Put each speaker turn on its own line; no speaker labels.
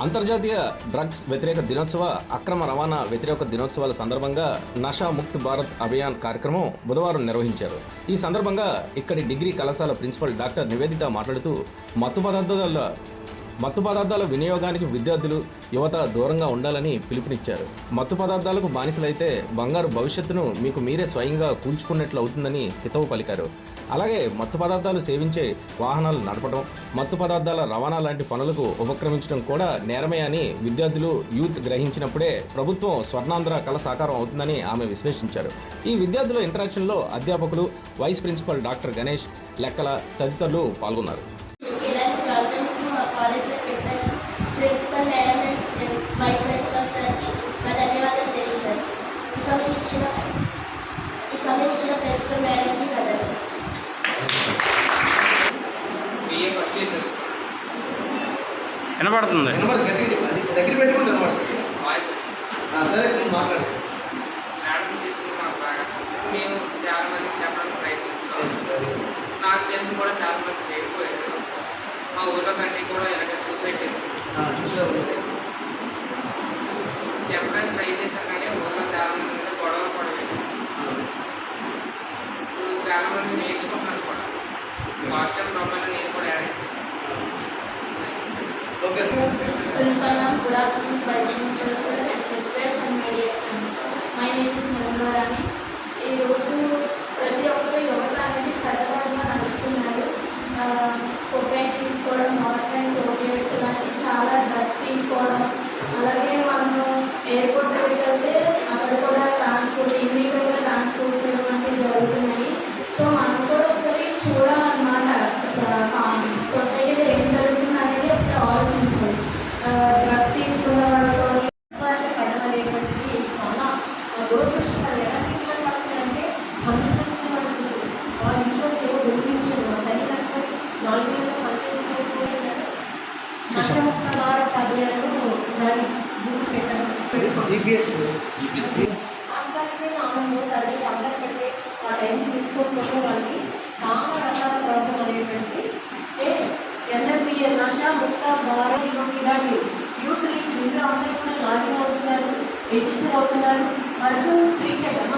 అంతర్జాతీయ డ్రగ్స్ వ్యతిరేక దినోత్సవ అక్రమ రవాణా వ్యతిరేక దినోత్సవాల సందర్భంగా నషా ముక్త్ భారత్ అభియాన్ కార్యక్రమం బుధవారం నిర్వహించారు. ఈ సందర్భంగా ఇక్కడి డిగ్రీ కళాశాల ప్రిన్సిపల్ డాక్టర్ నివేదిత మాట్లాడుతూ మత్తు పదార్థాల వినియోగానికి విద్యార్థులు, యువత దూరంగా ఉండాలని పిలుపునిచ్చారు. మత్తు పదార్థాలకు బానిసలైతే బంగారు భవిష్యత్తును మీకు మీరే స్వయంగా కూల్చుకున్నట్లు అవుతుందని హితవు పలికారు. అలాగే మత్తు పదార్థాలు సేవించే వాహనాలు నడపడం, మత్తు పదార్థాల రవాణా లాంటి పనులకు ఉపక్రమించడం కూడా నేరమే అని విద్యార్థులు, యూత్ గ్రహించినప్పుడే ప్రభుత్వం స్వర్ణాంధ్ర కళ సాకారం అవుతుందని ఆమె విశ్లేషించారు. ఈ విద్యార్థుల ఇంటరాక్షన్లో అధ్యాపకులు, వైస్ ప్రిన్సిపల్ డాక్టర్ గణేష్, లెక్కల తదితరులు పాల్గొన్నారు.
ప్రిన్సిపల్ మేడం వైస్ ప్రిన్సిపల్ సార్కి నా ధన్యవాదాలు తెలియజేస్తాను. ఈ సమయం ఇచ్చిన ప్రిన్సిపల్ మేడంకి కథలు.
వినపడుతుంది.
దగ్గర పెట్టుకుంటే సరే మాట్లాడు.
మేడం చెప్పింది మాకు బాగా మేము చాలా మందికి చెప్పడానికి ప్రయత్నిస్తున్నాం. నాకు తెలిసి కూడా చాలా మంది చేయకపోయారు. మా ఊళ్ళో కంటే కూడా ఇలాగే సూసైడ్ చేసుకుంటాం చెప్పడానికి ట్రై చేశాను, కానీ ఊళ్ళో చాలా మంది గొడవలు పడలేదు. ఇప్పుడు చాలా మంది నేర్చుకుంటున్నాను కూడా. హాస్టల్ ప్రాబ్లం నేను కూడా యాడ్ చేశాను.
Principal ma'am, good afternoon, Vice Principal sir, and lecturers and media friends. My name is Nirmala. ఈ రోజు ప్రతి ఒక్కరు యువత అనేది చట్టపరంగా నడుస్తున్నారు. ఫోకైట్ తీసుకోవడం, మార్కెట్స్, ఓపియోయిడ్స్ లాంటి చాలా డ్రగ్స్ తీసుకోవడం. అలాగే మనము ఎయిర్పోర్ట్కి వెళ్తే అక్కడ కూడా ట్రాన్స్పోర్ట్ ఇల్లీగల్గా ట్రాన్స్పోర్ట్ చేయడం వంటివి జరుగుతున్నాయి. సో మనం కూడా ఒకసారి చూడాలన్నమాట, సొసైటీలో ఏం జరుగుతుంది అనేది ఒకసారి ఆలోచించాలి. డ్రగ్స్ తీసుకున్న వాళ్ళతో పడడం అనేటువంటిది చాలా దురదృష్టకరం. ఎలా తీసుకొని పడుతుందంటే మనుషులు వాళ్ళ ఇంట్లో చెవు గుర్తించారు, తల్లి కష్టపడి 4 నెలలు పనిచేసుకోవాలి. నష్టముక్త భారత్ అభియాన్ను ఒకసారి గుర్తు పెట్టారు. ఆనందం తల్లి అందరి పెడితే ఆ టైం తీసుకోకపోతే వాళ్ళకి చాలా రకాల ప్రాబ్లం అనేటువంటి ఎన్ఎంబిఏ నషా ముక్త భారత్ ఇలాంటి యూత్ రీచ్ ఇంట్లో అందరూ కూడా లాగిన్ అవుతున్నారు, రిజిస్టర్ అవుతున్నారు. పర్సన్స్ ట్రీటెడ్ అమ్మ